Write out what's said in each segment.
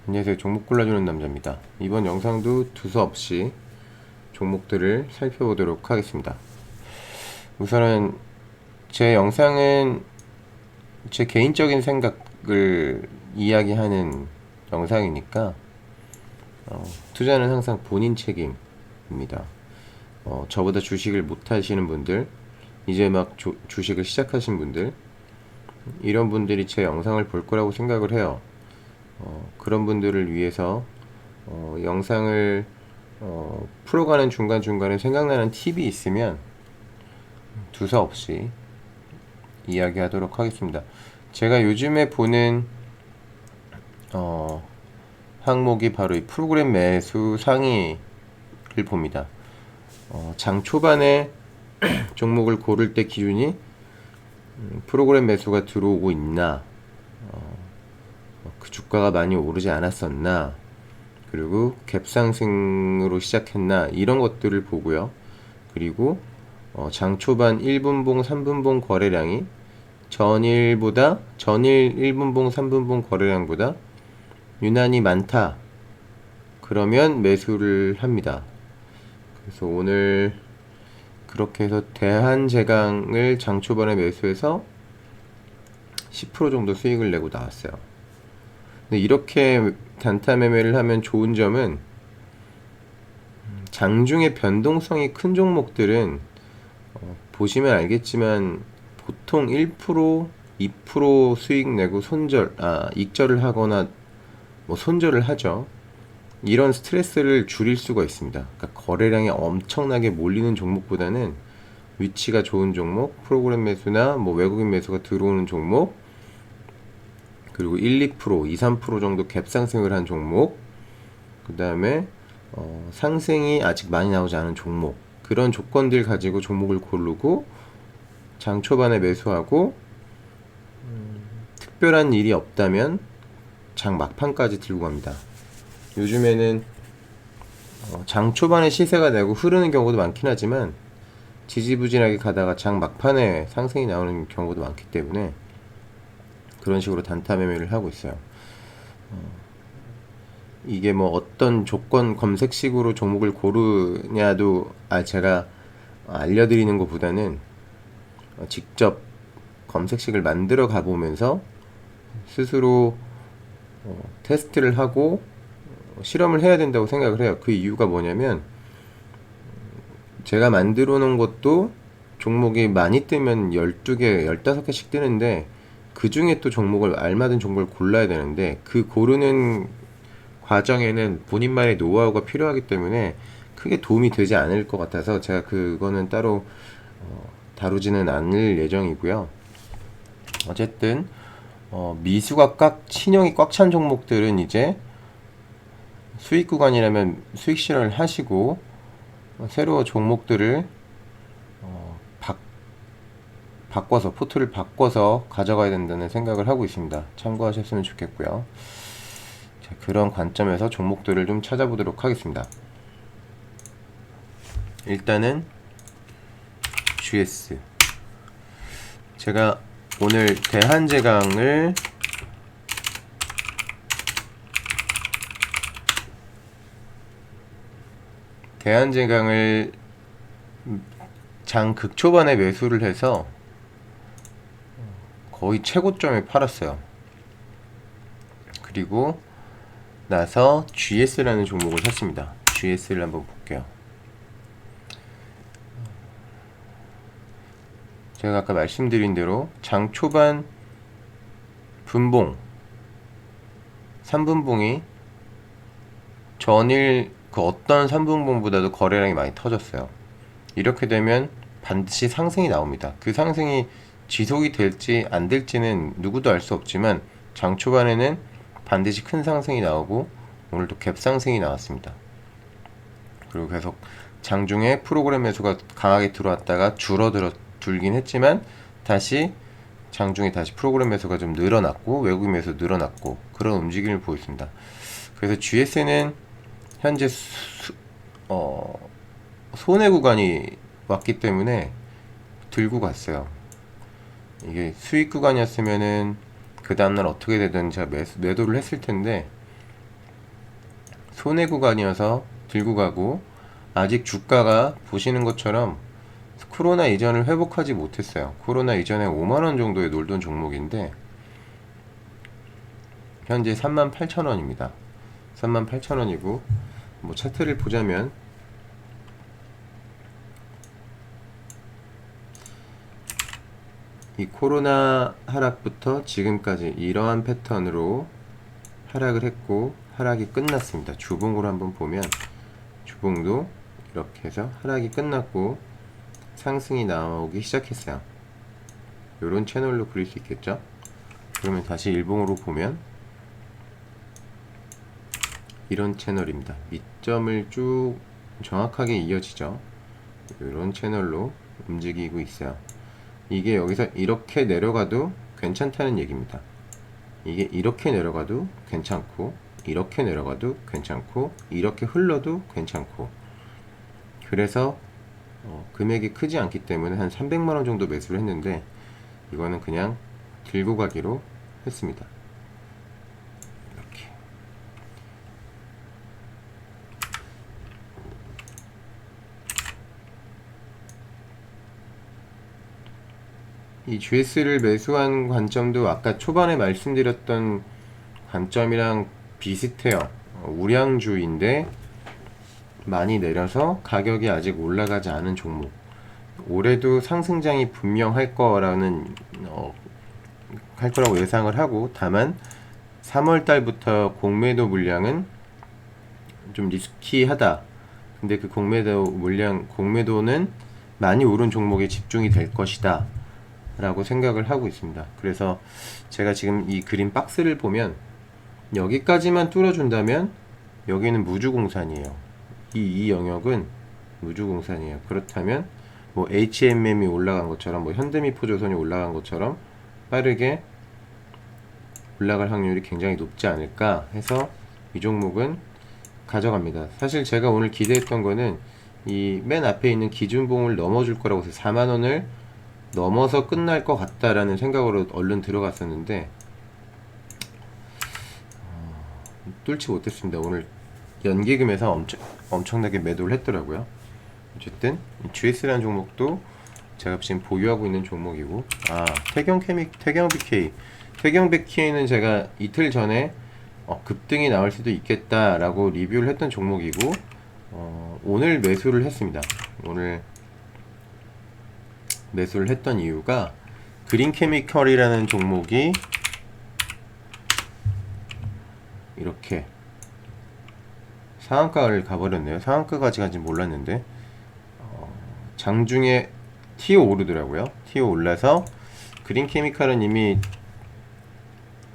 안녕하세요. 종목 골라주는 남자입니다. 이번 영상도 두서없이 종목들을 살펴보도록 하겠습니다. 우선은 제 영상은 제 개인적인 생각을 이야기하는 영상이니까 투자는 항상 본인 책임입니다. 저보다 주식을 못하시는 분들, 이제 막 주식을 시작하신 분들, 이런 분들이 제 영상을 볼 거라고 생각을 해요. 그런 분들을 위해서 영상을 풀어가는 중간중간에 생각나는 팁이 있으면 두서없이 이야기하도록 하겠습니다. 제가 요즘에 보는 항목이 바로 이 프로그램 매수 상위를 봅니다. 장 초반에 종목을 고를 때 기준이 프로그램 매수가 들어오고 있나, 그 주가가 많이 오르지 않았었나, 그리고 갭상승으로 시작했나, 이런 것들을 보고요. 그리고 장 초반 1분봉, 3분봉 거래량이 전일 1분봉, 3분봉 거래량보다 유난히 많다. 그러면 매수를 합니다. 그래서 오늘 그렇게 해서 대한제강을 장 초반에 매수해서 10% 정도 수익을 내고 나왔어요. 근데 이렇게 단타 매매를 하면 좋은 점은 장중에 변동성이 큰 종목들은 보시면 알겠지만 보통 1%, 2% 수익 내고 익절을 하거나 손절을 하죠. 이런 스트레스를 줄일 수가 있습니다. 그러니까 거래량이 엄청나게 몰리는 종목보다는 위치가 좋은 종목, 프로그램 매수나 외국인 매수가 들어오는 종목, 그리고 1, 2%, 2, 3% 정도 갭 상승을 한 종목, 그 다음에 상승이 아직 많이 나오지 않은 종목, 그런 조건들 가지고 종목을 고르고 장 초반에 매수하고 특별한 일이 없다면 장 막판까지 들고 갑니다. 요즘에는 장 초반에 시세가 내고 흐르는 경우도 많긴 하지만 지지부진하게 가다가 장 막판에 상승이 나오는 경우도 많기 때문에 그런 식으로 단타 매매를 하고 있어요. 이게 어떤 조건 검색식으로 종목을 고르냐도 제가 알려드리는 것보다는 직접 검색식을 만들어 가보면서 스스로 테스트를 하고 실험을 해야 된다고 생각을 해요. 그 이유가 뭐냐면 제가 만들어 놓은 것도 종목이 많이 뜨면 12개, 15개씩 뜨는데 그 중에 또 알맞은 종목을 골라야 되는데 그 고르는 과정에는 본인만의 노하우가 필요하기 때문에 크게 도움이 되지 않을 것 같아서 제가 그거는 따로 다루지는 않을 예정이고요. 어쨌든 미수가 신용이 꽉 찬 종목들은 이제 수익 구간이라면 수익 실현을 하시고 새로 종목들을 바꿔서 포트를 바꿔서 가져가야 된다는 생각을 하고 있습니다. 참고하셨으면 좋겠고요. 자, 그런 관점에서 종목들을 좀 찾아보도록 하겠습니다. 일단은 GS, 제가 오늘 대한제강을 장 극초반에 매수를 해서 거의 최고점에 팔았어요. 그리고 나서 GS라는 종목을 샀습니다. GS를 한번 볼게요. 제가 아까 말씀드린 대로 장 초반 분봉 3분봉이 전일 그 어떤 3분봉보다도 거래량이 많이 터졌어요. 이렇게 되면 반드시 상승이 나옵니다. 그 상승이 지속이 될지 안 될지는 누구도 알 수 없지만 장 초반에는 반드시 큰 상승이 나오고 오늘도 갭 상승이 나왔습니다. 그리고 계속 장중에 프로그램 매수가 강하게 들어왔다가 줄긴 했지만 다시 장중에 다시 프로그램 매수가 좀 늘어났고 외국인 매수 늘어났고 그런 움직임을 보였습니다. 그래서 GS는 현재 손해 구간이 왔기 때문에 들고 갔어요. 이게 수익 구간이었으면은 그 다음날 어떻게 되든 제가 매도를 했을 텐데 손해 구간이어서 들고 가고, 아직 주가가 보시는 것처럼 코로나 이전을 회복하지 못했어요. 코로나 이전에 5만원 정도에 놀던 종목인데 현재 38,000원입니다. 38,000원이고, 뭐 차트를 보자면 이 코로나 하락부터 지금까지 이러한 패턴으로 하락을 했고, 하락이 끝났습니다. 주봉으로 한번 보면 주봉도 이렇게 해서 하락이 끝났고 상승이 나오기 시작했어요. 이런 채널로 그릴 수 있겠죠. 그러면 다시 일봉으로 보면 이런 채널입니다. 밑점을 쭉 정확하게 이어지죠. 이런 채널로 움직이고 있어요. 이게 여기서 이렇게 내려가도 괜찮다는 얘기입니다. 이게 이렇게 내려가도 괜찮고, 이렇게 내려가도 괜찮고, 이렇게 흘러도 괜찮고, 그래서 금액이 크지 않기 때문에 한 300만원 정도 매수를 했는데, 이거는 그냥 들고 가기로 했습니다. 이렇게 이 GS를 매수한 관점도 아까 초반에 말씀드렸던 관점이랑 비슷해요. 우량주인데 많이 내려서 가격이 아직 올라가지 않은 종목. 올해도 상승장이 분명할 거라는 할 거라고 예상을 하고, 다만 3월 달부터 공매도 물량은 좀 리스키하다. 근데 그 공매도는 많이 오른 종목에 집중이 될 것이다 라고 생각을 하고 있습니다. 그래서 제가 지금 이 그림 박스를 보면 여기까지만 뚫어준다면 여기는 무주공산이에요. 이 영역은 무주공산이에요. 그렇다면 뭐 HMM이 올라간 것처럼, 뭐 현대미포조선이 올라간 것처럼 빠르게 올라갈 확률이 굉장히 높지 않을까 해서 이 종목은 가져갑니다. 사실 제가 오늘 기대했던 거는 이 맨 앞에 있는 기준봉을 넘어줄 거라고 해서 4만원을 넘어서 끝날 것 같다라는 생각으로 얼른 들어갔었는데 뚫지 못했습니다. 오늘 연기금에서 엄청나게 매도를 했더라고요. 어쨌든 GS라는 종목도 제가 지금 보유하고 있는 종목이고, 태경 BK는 제가 이틀 전에 급등이 나올 수도 있겠다라고 리뷰를 했던 종목이고, 오늘 매수를 했습니다. 오늘 매수를 했던 이유가 그린케미컬이라는 종목이 이렇게 상한가를 가버렸네요. 상한가까지 간지 몰랐는데 장중에 TO 오르더라고요. TO 올라서 그린케미칼은 이미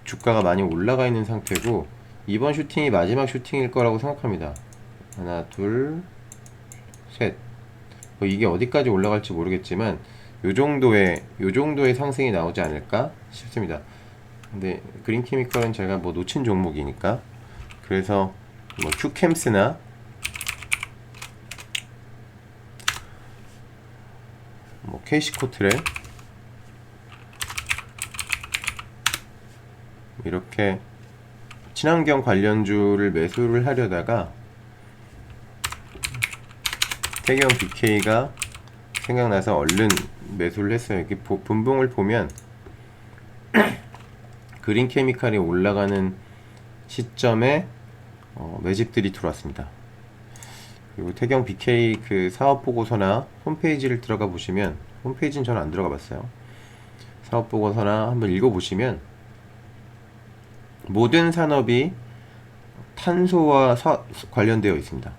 주가가 많이 올라가 있는 상태고, 이번 슈팅이 마지막 슈팅일 거라고 생각합니다. 하나, 둘, 셋. 뭐 이게 어디까지 올라갈지 모르겠지만 요 정도의 상승이 나오지 않을까 싶습니다. 근데 그린케미컬은 제가 뭐 놓친 종목이니까, 그래서 뭐 큐캠스나 뭐 KC코트레 이렇게 친환경 관련주를 매수를 하려다가 태경 BK가 생각나서 얼른 매수를 했어요. 이렇게 분봉을 보면 그린케미칼이 올라가는 시점에 매집들이 들어왔습니다. 그리고 태경 BK 그 사업보고서나 홈페이지를 들어가 보시면, 홈페이지는 저는 안 들어가 봤어요. 사업보고서나 한번 읽어보시면 모든 산업이 탄소와 관련되어 있습니다.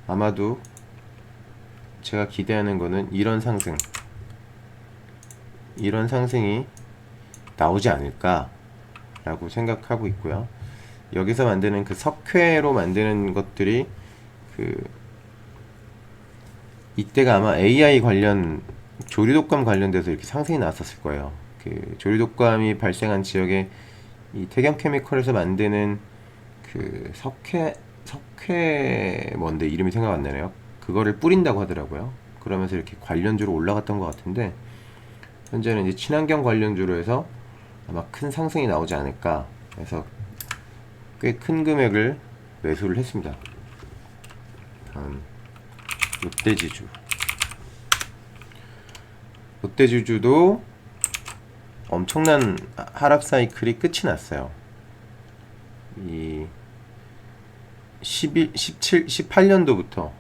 아마도 제가 기대하는 거는 이런 상승이 나오지 않을까 라고 생각하고 있고요. 여기서 만드는 그 석회로 만드는 것들이 이때가 아마 AI 관련 조류독감 관련돼서 이렇게 상승이 나왔었을 거예요. 그 조류독감이 발생한 지역에 이 태경케미컬에서 만드는 그 석회 뭔데 이름이 생각 안 나네요. 그거를 뿌린다고 하더라고요. 그러면서 이렇게 관련주로 올라갔던 것 같은데, 현재는 이제 친환경 관련주로 해서 아마 큰 상승이 나오지 않을까 해서 꽤 큰 금액을 매수를 했습니다. 다음 롯데지주. 롯데지주도 엄청난 하락 사이클이 끝이 났어요. 이 11, 17, 18년도부터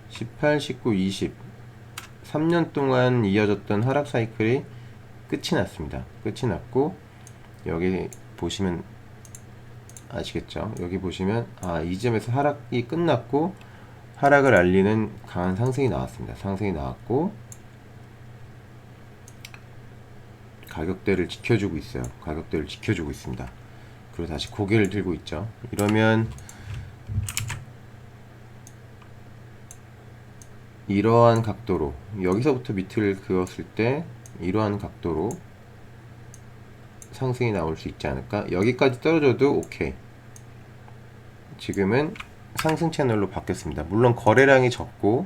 18, 19, 20 3년 동안 이어졌던 하락 사이클이 끝이 났습니다. 끝이 났고 여기 보시면 아시겠죠? 여기 보시면 이 점에서 하락이 끝났고 하락을 알리는 강한 상승이 나왔습니다. 상승이 나왔고 가격대를 지켜주고 있어요. 가격대를 지켜주고 있습니다. 그리고 다시 고개를 들고 있죠. 이러면 이러한 각도로 여기서부터 밑을 그었을 때 이러한 각도로 상승이 나올 수 있지 않을까? 여기까지 떨어져도 오케이. 지금은 상승 채널로 바뀌었습니다. 물론 거래량이 적고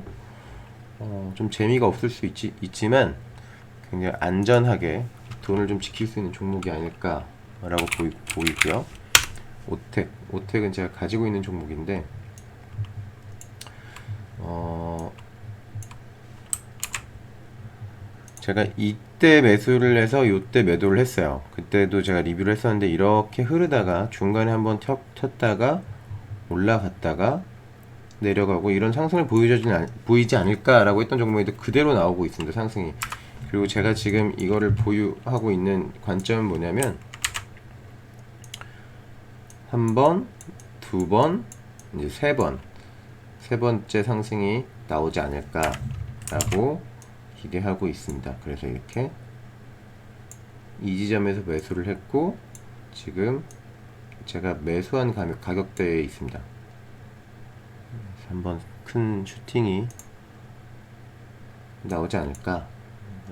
좀 재미가 없을 수 있지만 굉장히 안전하게 돈을 좀 지킬 수 있는 종목이 아닐까라고 보이고요. 오텍은 제가 가지고 있는 종목인데 제가 이때 매수를 해서 이때 매도를 했어요. 그때도 제가 리뷰를 했었는데 이렇게 흐르다가 중간에 한번 튀었다가 올라갔다가 내려가고 이런 상승을 보이지 않을까라고 했던 종목인데 그대로 나오고 있습니다. 상승이. 그리고 제가 지금 이거를 보유하고 있는 관점은 뭐냐면 한 번, 두 번, 이제 세 번째 상승이 나오지 않을까라고 기대하고 있습니다. 그래서 이렇게 이 지점에서 매수를 했고 지금 제가 매수한 가격대에 있습니다. 한번 큰 슈팅이 나오지 않을까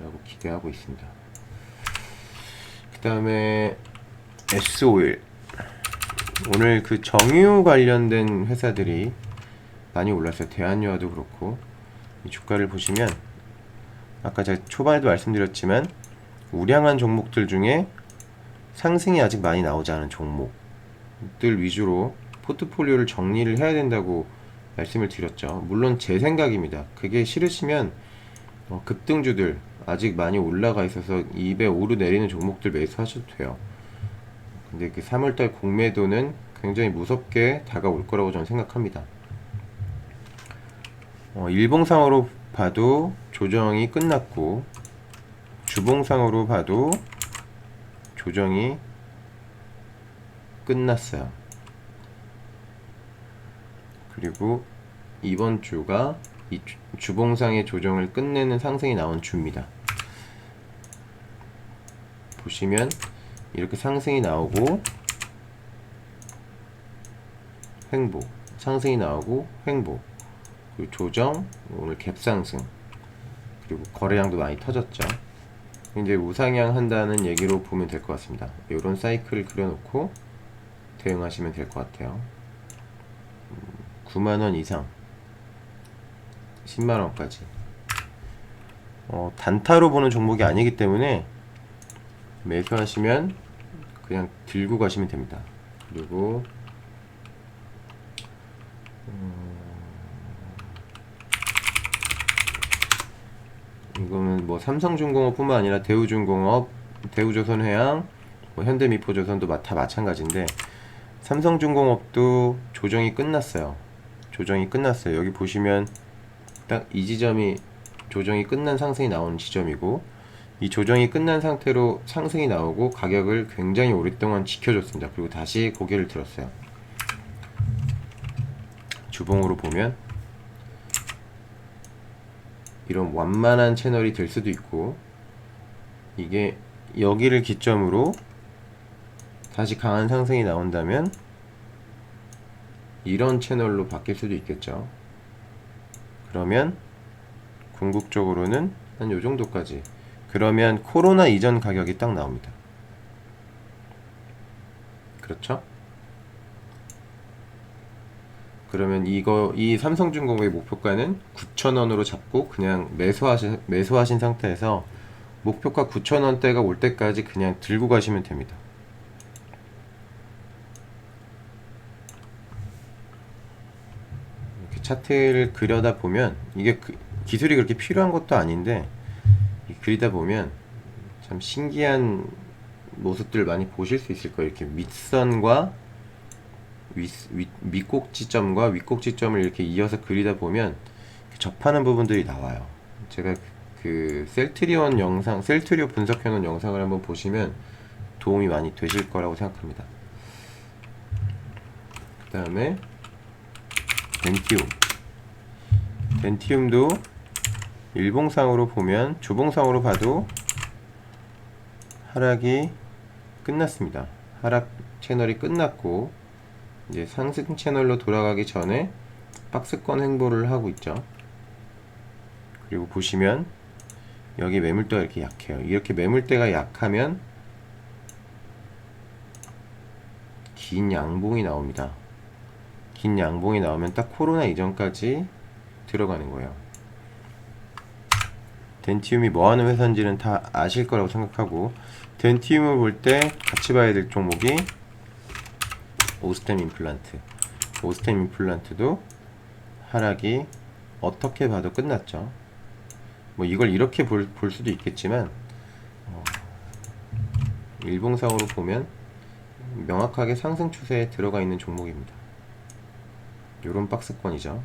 라고 기대하고 있습니다. 그 다음에 S-오일. 오늘 그 정유 관련된 회사들이 많이 올랐어요. 대한유화도 그렇고. 이 주가를 보시면 아까 제가 초반에도 말씀드렸지만 우량한 종목들 중에 상승이 아직 많이 나오지 않은 종목들 위주로 포트폴리오를 정리를 해야 된다고 말씀을 드렸죠. 물론 제 생각입니다. 그게 싫으시면 급등주들 아직 많이 올라가 있어서 입에 오르내리는 종목들 매수하셔도 돼요. 근데 그 3월달 공매도는 굉장히 무섭게 다가올 거라고 저는 생각합니다. 일봉상으로 봐도 조정이 끝났고 주봉상으로 봐도 조정이 끝났어요. 그리고 이번 주가 이 주봉상의 조정을 끝내는 상승이 나온 주입니다. 보시면 이렇게 상승이 나오고 횡보, 상승이 나오고 횡보, 그리고 조정, 오늘 갭상승, 그리고 거래량도 많이 터졌죠. 이제 우상향 한다는 얘기로 보면 될 것 같습니다. 이런 사이클을 그려놓고 대응하시면 될 것 같아요. 9만원 이상 10만원까지 단타로 보는 종목이 아니기 때문에 매수하시면 그냥 들고 가시면 됩니다. 그리고 이거는 뭐 삼성중공업 뿐만 아니라 대우중공업, 대우조선해양, 뭐 현대미포조선도 다 마찬가지인데 삼성중공업도 조정이 끝났어요. 조정이 끝났어요. 여기 보시면 딱 이 지점이 조정이 끝난 상승이 나온 지점이고 이 조정이 끝난 상태로 상승이 나오고 가격을 굉장히 오랫동안 지켜줬습니다. 그리고 다시 고개를 들었어요. 주봉으로 보면 이런 완만한 채널이 될 수도 있고 이게 여기를 기점으로 다시 강한 상승이 나온다면 이런 채널로 바뀔 수도 있겠죠. 그러면 궁극적으로는 한 요 정도까지, 그러면 코로나 이전 가격이 딱 나옵니다. 그렇죠? 그러면 이 삼성중공업의 목표가는 9,000원으로 잡고 그냥 매수하신 상태에서 목표가 9,000원대가 올 때까지 그냥 들고 가시면 됩니다. 차트를 그려다 보면 이게 기술이 그렇게 필요한 것도 아닌데 그리다 보면 참 신기한 모습들 많이 보실 수 있을 거예요. 이렇게 밑선과 밑꼭지점과 윗꼭지점을 이렇게 이어서 그리다 보면 접하는 부분들이 나와요. 제가 그 셀트리온 영상, 셀트리오 분석해 놓은 영상을 한번 보시면 도움이 많이 되실 거라고 생각합니다. 그 다음에 덴티움도 일봉상으로 보면, 주봉상으로 봐도 하락이 끝났습니다. 하락 채널이 끝났고 이제 상승 채널로 돌아가기 전에 박스권 횡보를 하고 있죠. 그리고 보시면 여기 매물대가 이렇게 약해요. 이렇게 매물대가 약하면 긴 양봉이 나옵니다. 긴 양봉이 나오면 딱 코로나 이전까지 들어가는 거예요. 덴티움이 뭐하는 회사인지는 다 아실 거라고 생각하고, 덴티움을 볼 때 같이 봐야 될 종목이 오스템 임플란트. 오스템 임플란트도 하락이 어떻게 봐도 끝났죠. 뭐 이걸 이렇게 볼 수도 있겠지만 일봉상으로 보면 명확하게 상승 추세에 들어가 있는 종목입니다. 요런 박스권이죠.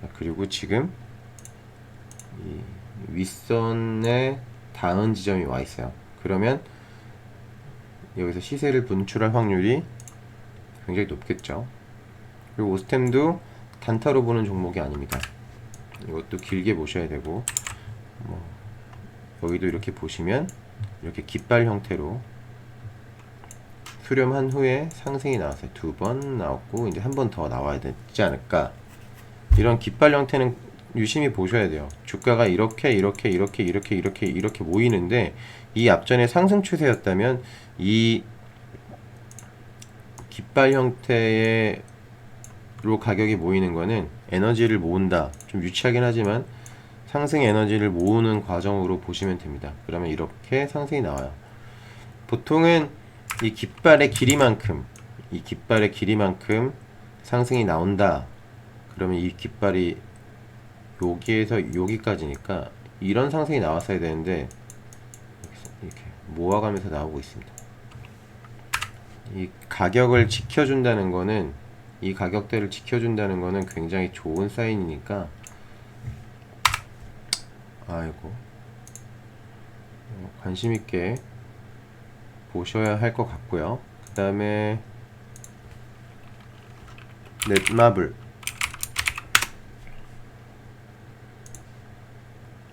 자, 그리고 지금 이 윗선에 닿은 지점이 와 있어요. 그러면 여기서 시세를 분출할 확률이 굉장히 높겠죠. 그리고 오스템도 단타로 보는 종목이 아닙니다. 이것도 길게 보셔야 되고, 여기도 이렇게 보시면 이렇게 깃발 형태로 수렴한 후에 상승이 나왔어요. 2번 나왔고 이제 한 번 더 나와야 되지 않을까. 이런 깃발 형태는 유심히 보셔야 돼요. 주가가 이렇게 모이는데 이 앞전에 상승 추세였다면 이 깃발 형태로 가격이 모이는 거는 에너지를 모은다. 좀 유치하긴 하지만 상승 에너지를 모으는 과정으로 보시면 됩니다. 그러면 이렇게 상승이 나와요. 보통은 이 깃발의 길이만큼 상승이 나온다. 그러면 이 깃발이 여기에서 여기까지니까 이런 상승이 나왔어야 되는데 이렇게 모아가면서 나오고 있습니다. 이 가격을 지켜준다는 거는, 이 가격대를 지켜준다는 거는 굉장히 좋은 사인이니까, 아이고, 관심 있게 보셔야 할 것 같고요. 그 다음에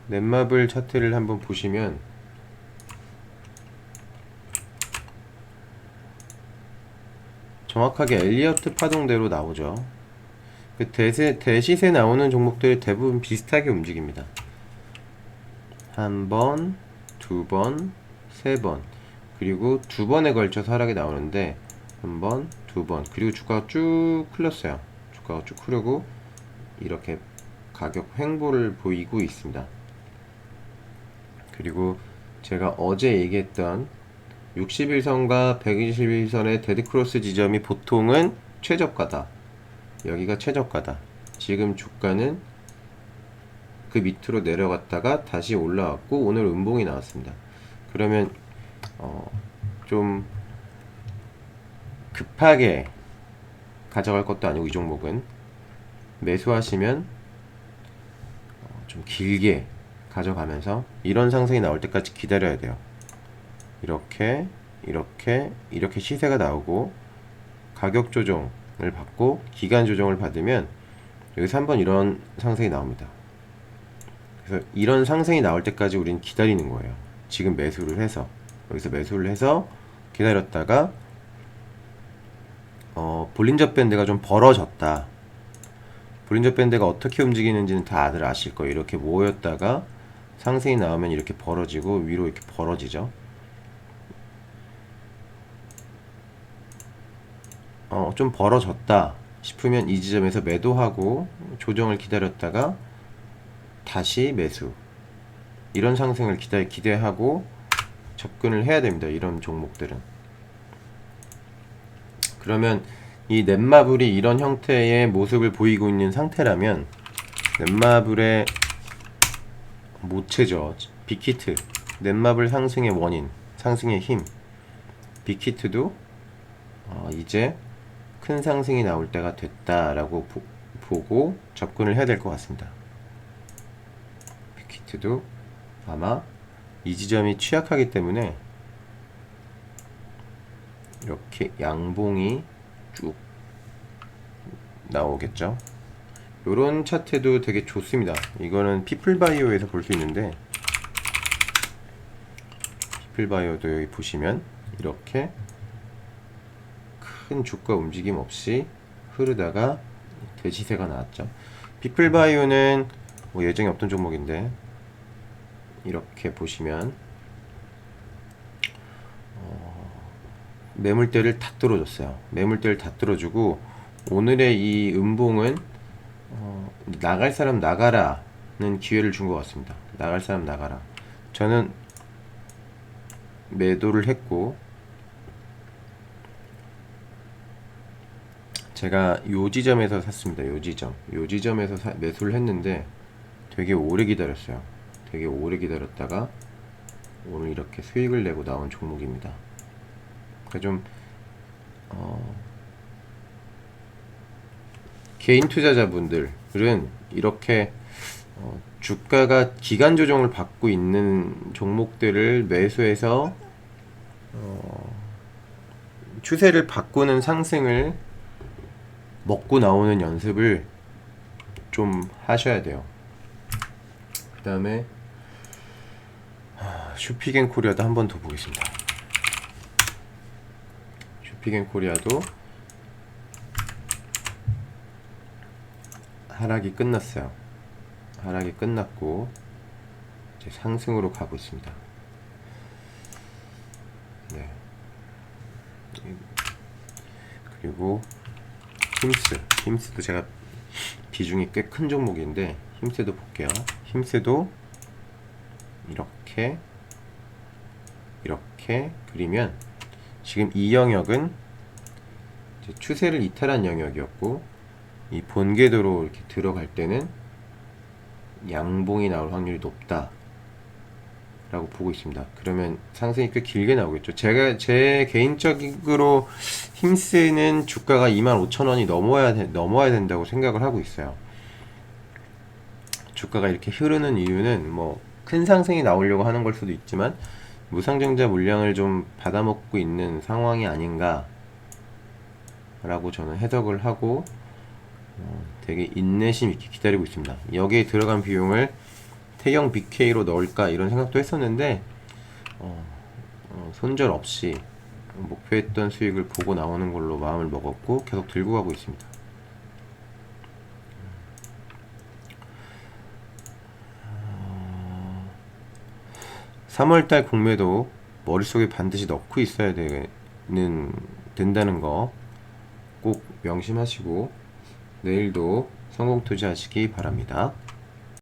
넷마블 차트를 한번 보시면 정확하게 엘리어트 파동대로 나오죠. 그 대시세 나오는 종목들이 대부분 비슷하게 움직입니다. 한 번, 두 번, 세 번, 그리고 두 번에 걸쳐서 하락이 나오는데 한 번, 두 번, 그리고 주가가 쭉 흘렀어요. 주가가 쭉 흐르고 이렇게 가격 횡보를 보이고 있습니다. 그리고 제가 어제 얘기했던 61선과 121선의 데드크로스 지점이 보통은 최저가다. 여기가 최저가다. 지금 주가는 그 밑으로 내려갔다가 다시 올라왔고 오늘 음봉이 나왔습니다. 그러면 좀 급하게 가져갈 것도 아니고 이 종목은 매수하시면 좀 길게 가져가면서 이런 상승이 나올 때까지 기다려야 돼요. 이렇게 시세가 나오고 가격 조정을 받고 기간 조정을 받으면 여기서 한번 이런 상승이 나옵니다. 그래서 이런 상승이 나올 때까지 우리는 기다리는 거예요. 지금 매수를 해서, 여기서 매수를 해서 기다렸다가 볼린저 밴드가 좀 벌어졌다. 볼린저 밴드가 어떻게 움직이는지는 다들 아실 거예요. 이렇게 모였다가 상승이 나오면 이렇게 벌어지고 위로 이렇게 벌어지죠. 좀 벌어졌다 싶으면 이 지점에서 매도하고 조정을 기다렸다가 다시 매수. 이런 상승을 기대하고 접근을 해야 됩니다. 이런 종목들은. 그러면 이 넷마블이 이런 형태의 모습을 보이고 있는 상태라면 넷마블의 모체죠. 빅히트, 넷마블 상승의 원인, 상승의 힘. 빅히트도 이제 큰 상승이 나올 때가 됐다라고 보고 접근을 해야 될 것 같습니다. 빅히트도 아마 이 지점이 취약하기 때문에 이렇게 양봉이 쭉 나오겠죠. 요런 차트도 되게 좋습니다. 이거는 피플바이오에서 볼 수 있는데, 피플바이오도 여기 보시면 이렇게 큰 주가 움직임 없이 흐르다가 대시세가 나왔죠. 피플바이오는 뭐 예정이 없던 종목인데, 이렇게 보시면 매물대를 다 뚫어줬어요. 매물대를 다 뚫어주고 오늘의 이 음봉은 나갈 사람 나가라는 기회를 준 것 같습니다. 나갈 사람 나가라. 저는 매도를 했고, 제가 요 지점에서 샀습니다. 요 지점에서 매수를 했는데 되게 오래 기다렸어요. 되게 오래 기다렸다가 오늘 이렇게 수익을 내고 나온 종목입니다. 그러니까 좀 개인 투자자분들은 이렇게 주가가 기간 조정을 받고 있는 종목들을 매수해서 추세를 바꾸는 상승을 먹고 나오는 연습을 좀 하셔야 돼요. 그 다음에 슈피겐코리아도 한 번 더 보겠습니다. 슈피겐코리아도 하락이 끝났어요. 하락이 끝났고 이제 상승으로 가고 있습니다. 네. 그리고 힘스도 제가 비중이 꽤 큰 종목인데 힘스도 볼게요. 힘스도 이렇게 그리면 지금 이 영역은 이제 추세를 이탈한 영역이었고, 이 본궤도로 이렇게 들어갈 때는 양봉이 나올 확률이 높다 라고 보고 있습니다. 그러면 상승이 꽤 길게 나오겠죠. 제 개인적으로 힘스는 주가가 25,000원이 넘어야 된다고 생각을 하고 있어요. 주가가 이렇게 흐르는 이유는 뭐 큰 상승이 나오려고 하는 걸 수도 있지만 무상증자 물량을 좀 받아먹고 있는 상황이 아닌가 라고 저는 해석을 하고 되게 인내심 있게 기다리고 있습니다. 여기에 들어간 비용을 태경 BK로 넣을까 이런 생각도 했었는데 손절 없이 목표했던 수익을 보고 나오는 걸로 마음을 먹었고 계속 들고 가고 있습니다. 3월달 공매도 머릿속에 반드시 넣고 있어야 된다는 거 꼭 명심하시고 내일도 성공 투자하시기 바랍니다.